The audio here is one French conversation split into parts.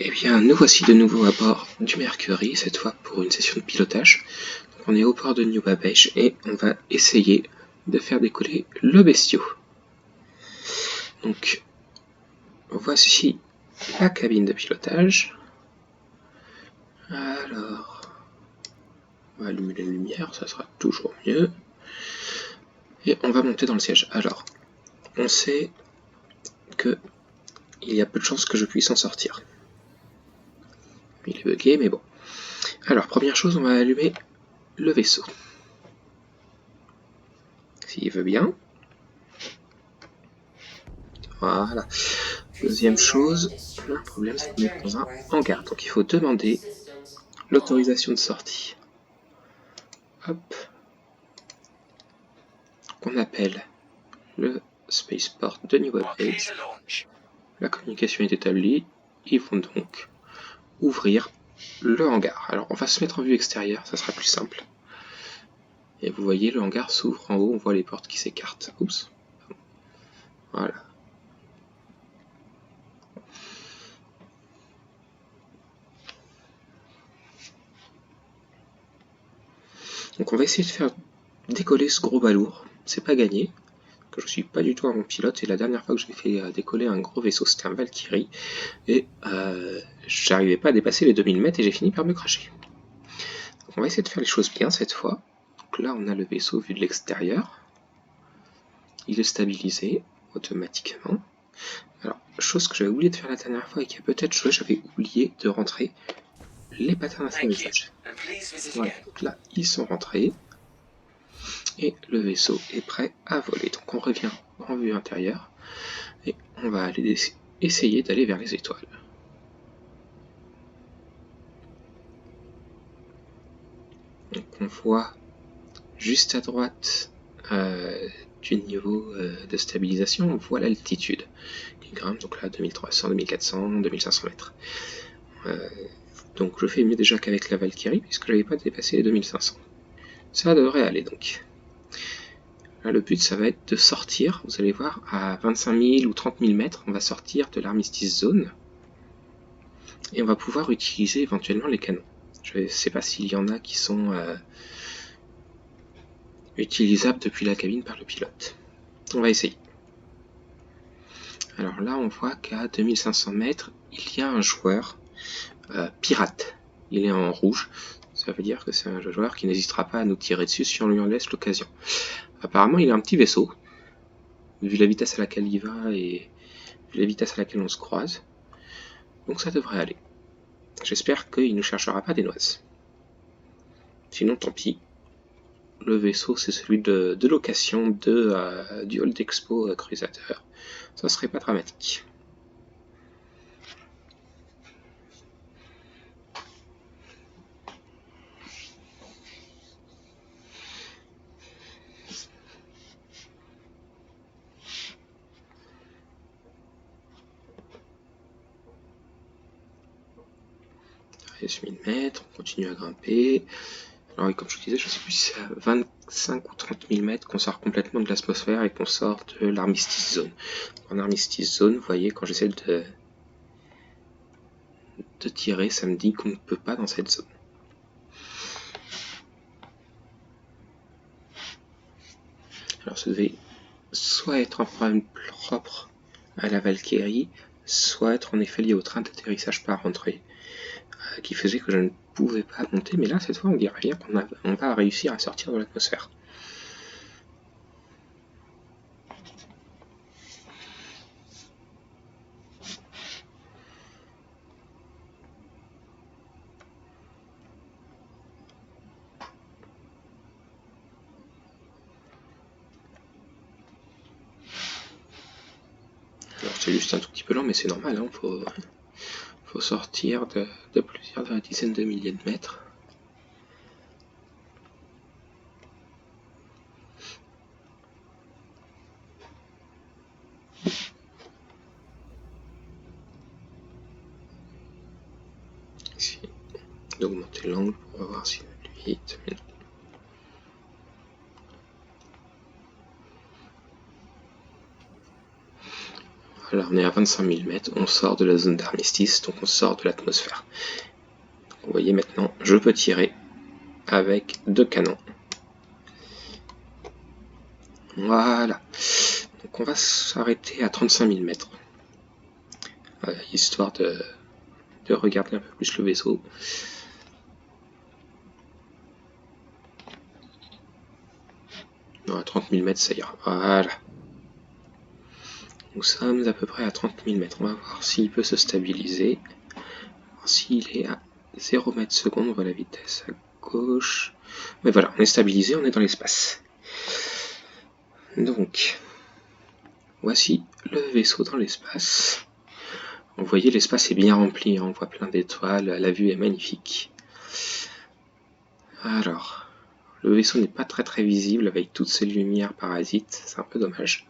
Eh bien, nous voici de nouveau à bord du Mercury, cette fois pour une session de pilotage. Donc, on est au port de New Babbage et on va essayer de faire décoller le bestiau. Donc, voici la cabine de pilotage. Alors, on va allumer la lumière, ça sera toujours mieux. Et on va monter dans le siège. Alors, on sait que il y a peu de chances que je puisse en sortir. Il est bugué, mais bon. Alors, première chose, on va allumer le vaisseau. S'il veut bien. Voilà. Deuxième chose, le problème c'est qu'on est dans un hangar, donc il faut demander l'autorisation de sortie. Hop. On appelle le spaceport de New Babbage. La communication est établie. Ils vont donc ouvrir le hangar. Alors on va se mettre en vue extérieure, ça sera plus simple. Et vous voyez, le hangar s'ouvre en haut, on voit les portes qui s'écartent. Oups. Voilà. Donc on va essayer de faire décoller ce gros balourd. C'est pas gagné, que je suis pas du tout un bon pilote, et la dernière fois que j'ai fait décoller un gros vaisseau, c'était un Valkyrie, et j'arrivais pas à dépasser les 2000 mètres et j'ai fini par me cracher. Donc on va essayer de faire les choses bien cette fois. Donc là on a le vaisseau vu de l'extérieur, il est stabilisé automatiquement. Alors, chose que j'avais oublié de faire la dernière fois et qui a peut-être joué, j'avais oublié de rentrer les patterns d'atterrissage. Voilà, donc là ils sont rentrés. Et le vaisseau est prêt à voler. Donc on revient en vue intérieure et on va aller essayer d'aller vers les étoiles. Donc on voit juste à droite du niveau de stabilisation, on voit l'altitude qui grimpe, donc là 2300, 2400, 2500 mètres. Donc je fais mieux déjà qu'avec la Valkyrie puisque je n'avais pas dépassé les 2500. Ça devrait aller donc. Là, le but, ça va être de sortir, vous allez voir, à 25 000 ou 30 000 mètres, on va sortir de l'Armistice Zone, et on va pouvoir utiliser éventuellement les canons. Je ne sais pas s'il y en a qui sont utilisables depuis la cabine par le pilote. On va essayer. Alors là, on voit qu'à 2500 mètres, il y a un joueur pirate. Il est en rouge, ça veut dire que c'est un joueur qui n'hésitera pas à nous tirer dessus si on lui en laisse l'occasion. Apparemment, il a un petit vaisseau, vu la vitesse à laquelle il va et vu la vitesse à laquelle on se croise. Donc ça devrait aller. J'espère qu'il ne cherchera pas des noises. Sinon, tant pis. Le vaisseau, c'est celui de location du Hall d'Expo Crusader. Ça serait pas dramatique. Il reste 1000 mètres, on continue à grimper. Alors oui, comme je vous disais, je ne sais plus si c'est à 25 ou 30 000 mètres qu'on sort complètement de l'atmosphère et qu'on sort de l'Armistice Zone. En Armistice Zone, vous voyez, quand j'essaie de tirer, ça me dit qu'on ne peut pas dans cette zone. Alors ça devait soit être un problème propre à la Valkyrie, soit être en effet lié au train d'atterrissage par entrée, qui faisait que je ne pouvais pas monter, mais là cette fois on dirait bien qu'on va réussir à sortir de l'atmosphère. Alors c'est juste un tout petit peu lent, mais c'est normal, hein, faut sortir de plusieurs dizaines de milliers de mètres. Ici, d'augmenter l'angle pour voir s'il va plus vite. Voilà, on est à 25 000 mètres, on sort de la zone d'armistice, donc on sort de l'atmosphère. Vous voyez maintenant, je peux tirer avec 2 canons. Voilà. Donc on va s'arrêter à 35 000 mètres. Histoire de regarder un peu plus le vaisseau. Non, à 30 000 mètres, ça ira. Voilà. Nous sommes à peu près à 30 000 mètres. On va voir s'il peut se stabiliser. S'il est à 0 mètres seconde, on voit la vitesse à gauche. Mais voilà, on est stabilisé, on est dans l'espace. Donc, voici le vaisseau dans l'espace. Vous voyez, l'espace est bien rempli, on voit plein d'étoiles, la vue est magnifique. Alors, le vaisseau n'est pas très visible avec toutes ces lumières parasites, c'est un peu dommage.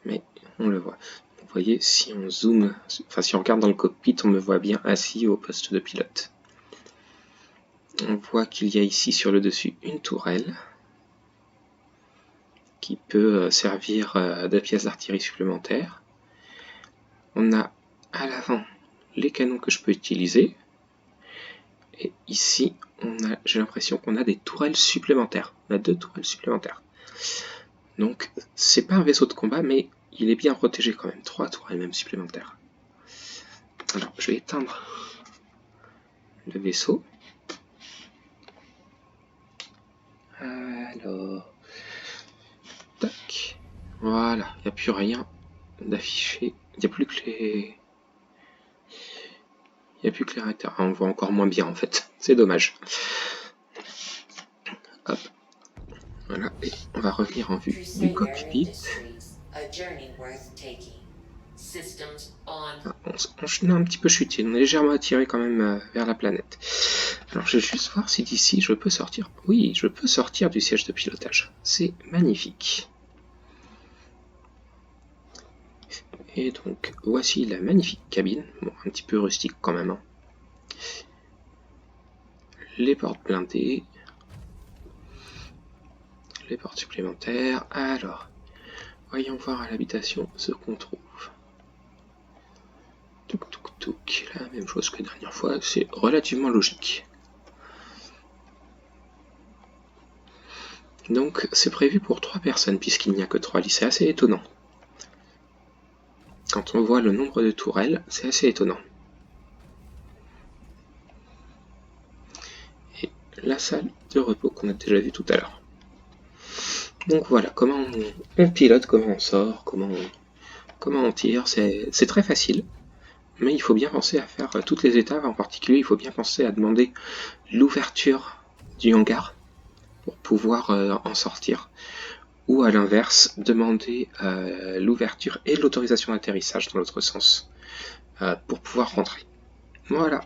Mais on le voit. Vous voyez, si on zoome, enfin si on regarde dans le cockpit, on me voit bien assis au poste de pilote. On voit qu'il y a ici sur le dessus une tourelle qui peut servir de pièce d'artillerie supplémentaire. On a à l'avant les canons que je peux utiliser. Et ici, j'ai l'impression qu'on a des tourelles supplémentaires. On a 2 tourelles supplémentaires. Donc, c'est pas un vaisseau de combat, mais il est bien protégé quand même. 3 tourelles même supplémentaires. Alors, je vais éteindre le vaisseau. Alors, tac. Voilà, il n'y a plus rien d'affiché. Il n'y a plus que les... Il n'y a plus que les réacteurs. On voit encore moins bien en fait. C'est dommage. Hop. Voilà, et on va revenir en vue du cockpit. Ah, on a un petit peu chuté, on est légèrement attiré quand même vers la planète. Alors je vais juste voir si d'ici je peux sortir. Oui, je peux sortir du siège de pilotage. C'est magnifique. Et donc voici la magnifique cabine. Bon, un petit peu rustique quand même. Hein. Les portes blindées. Les portes supplémentaires. Alors, voyons voir à l'habitation ce qu'on trouve. Touk touk touk, la même chose que la dernière fois, c'est relativement logique. Donc c'est prévu pour 3 personnes puisqu'il n'y a que 3 lits, c'est assez étonnant. Quand on voit le nombre de tourelles, c'est assez étonnant. Et la salle de repos qu'on a déjà vu tout à l'heure. Donc voilà, comment on pilote, comment on sort, comment on tire, c'est très facile. Mais il faut bien penser à faire toutes les étapes, en particulier il faut bien penser à demander l'ouverture du hangar pour pouvoir en sortir. Ou à l'inverse, demander l'ouverture et l'autorisation d'atterrissage dans l'autre sens pour pouvoir rentrer. Voilà.